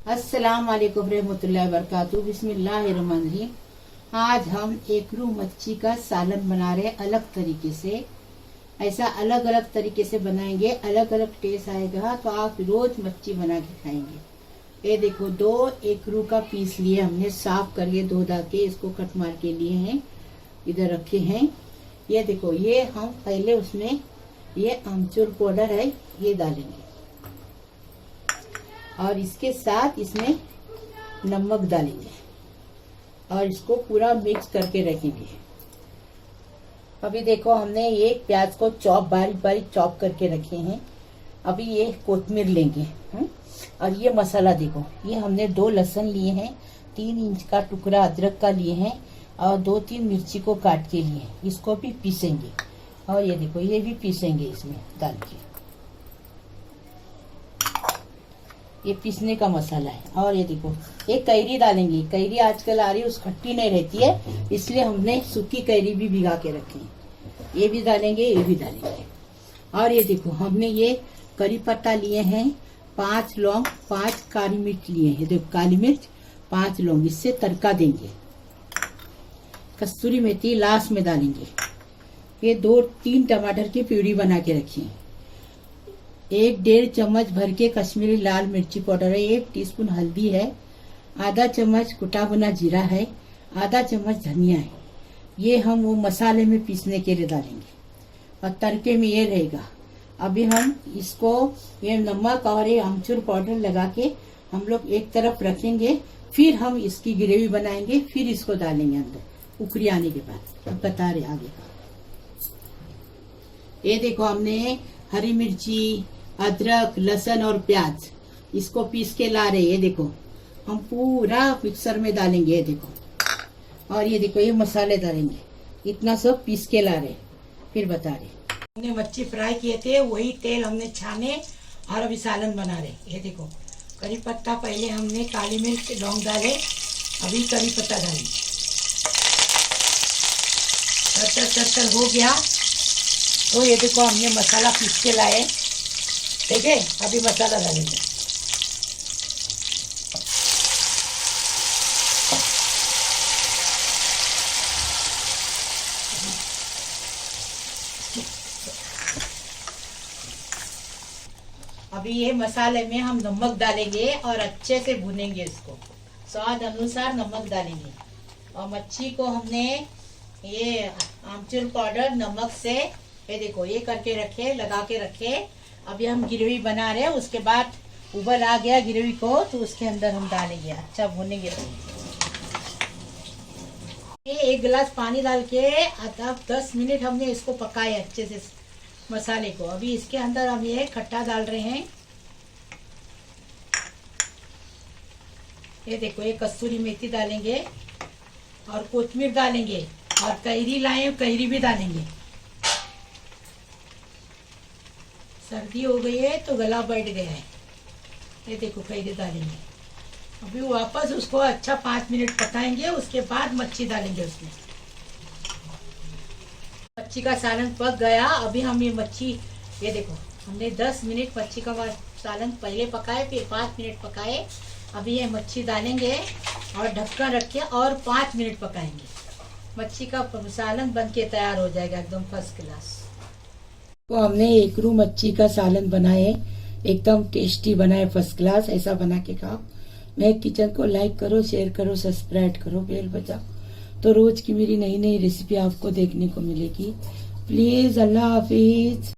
अस्सलाम वालेकुम रहमतुल्लाहि व बरकातहू। बिस्मिल्लाहिर्रहमानिर्रहीम। आज हम एकरू मच्छी का सालन बना रहे हैं अलग तरीके से। ऐसा अलग अलग तरीके से बनाएंगे, अलग अलग टेस्ट आएगा, तो आप रोज मच्छी बना के खाएंगे। ये देखो, 2 एकरू का पीस लिए हमने, साफ करके धो धा के इसको कट मार के लिए हैं, इधर रखे हैं। ये देखो, ये हम पहले उसमें ये आमचूर पाउडर है ये डालेंगे और इसके साथ इसमें नमक डालेंगे और इसको पूरा मिक्स करके रखेंगे। अभी देखो, हमने ये प्याज को बारीक बारीक चॉप करके रखे हैं। अभी ये कोतमीर लेंगे और ये मसाला देखो, ये हमने 2 लहसुन लिए हैं, 3 इंच का टुकड़ा अदरक का लिए हैं और 2-3 मिर्ची को काट के लिए, इसको भी पीसेंगे। और ये देखो, ये भी पीसेंगे इसमें डाल के, ये पीसने का मसाला है। और ये देखो, ये कैरी डालेंगे। कैरी आजकल आ रही है, उस खट्टी नहीं रहती है, इसलिए हमने सूखी कैरी भी भिगा के रखी है। ये भी डालेंगे, ये भी डालेंगे। और ये देखो, हमने ये करी पत्ता लिए हैं, 5 लौंग, 5 काली मिर्च लिए हैं। देखो, काली मिर्च 5 लौंग, इससे तड़का देंगे। कस्तूरी मेथी लास्ट में डालेंगे। ये 2-3 टमाटर की प्यूरी बना के रखी है। 1-1.5 चम्मच भर के कश्मीरी लाल मिर्ची पाउडर है, 1 टीस्पून हल्दी है, आधा चम्मच कुटा भुना जीरा है, आधा चम्मच धनिया है। ये हम वो मसाले में पीसने के लिए डालेंगे और तड़के में ये रहेगा। अभी हम इसको ये नमक और ये अमचूर पाउडर लगा के हम लोग एक तरफ रखेंगे, फिर हम इसकी ग्रेवी बनाएंगे, फिर इसको डालेंगे अंदर उकरी आने के बाद। अब बता रहे आगे का। ये देखो, हमने हरी मिर्ची, अदरक, लहसुन और प्याज इसको पीस के ला रहे हैं। ये देखो, हम पूरा मिक्सर में डालेंगे। ये देखो, और ये देखो, ये मसाले डालेंगे, इतना सब पीस के ला रहे, फिर बता रहे। हमने मच्छी फ्राई किए थे, वही तेल हमने छाने और अभी सालन बना रहे। ये देखो, करी पत्ता पहले हमने काली मिर्च लौंग डाले, अभी करी पत्ता डाले, चटर हो गया। तो ये देखो, हमने मसाला पीस के लाए, ठीक है। अभी मसाला डालेंगे। अभी ये मसाले में हम नमक डालेंगे और अच्छे से भुनेंगे इसको, स्वाद अनुसार नमक डालेंगे। और मच्छी को हमने ये आमचूर पाउडर नमक से, ये देखो, ये करके रखे, लगा के रखे। अभी हम ग्रेवी बना रहे हैं, उसके बाद उबल आ गया ग्रेवी को, तो उसके अंदर हम डालेंगे, अच्छा भुनेंगे। ये 1 गिलास पानी डाल के आधा 10 मिनट हमने इसको पकाया अच्छे से मसाले को। अभी इसके अंदर हम ये खट्टा डाल रहे हैं। ये देखो, ये कस्तूरी मेथी डालेंगे और कोतमीर डालेंगे और कैरी लाए, कैरी भी डालेंगे। सर्दी हो गई है तो गला बैठ गया है। ये देखो, कैरी डालेंगे। अभी वापस उसको अच्छा 5 मिनट पकाएंगे, उसके बाद मच्छी डालेंगे उसमें। मच्छी का सालन पक गया। अभी हम ये मच्छी, ये देखो, हमने 10 मिनट मच्छी का सालन पहले पकाए, फिर 5 मिनट पकाए। अभी ये मच्छी डालेंगे और ढक्कन रख के और 5 मिनट पकाएंगे। मच्छी का सालन बन के तैयार हो जाएगा, एकदम फर्स्ट क्लास। तो हमने एकरू मच्छी का सालन बनाए, एकदम टेस्टी बनाए, फर्स्ट क्लास। ऐसा बना के खाओ। मेरे किचन को लाइक करो, शेयर करो, सब्सक्राइब करो, बेल बजाओ, तो रोज की मेरी नई नई रेसिपी आपको देखने को मिलेगी। प्लीज, अल्लाह हाफिज।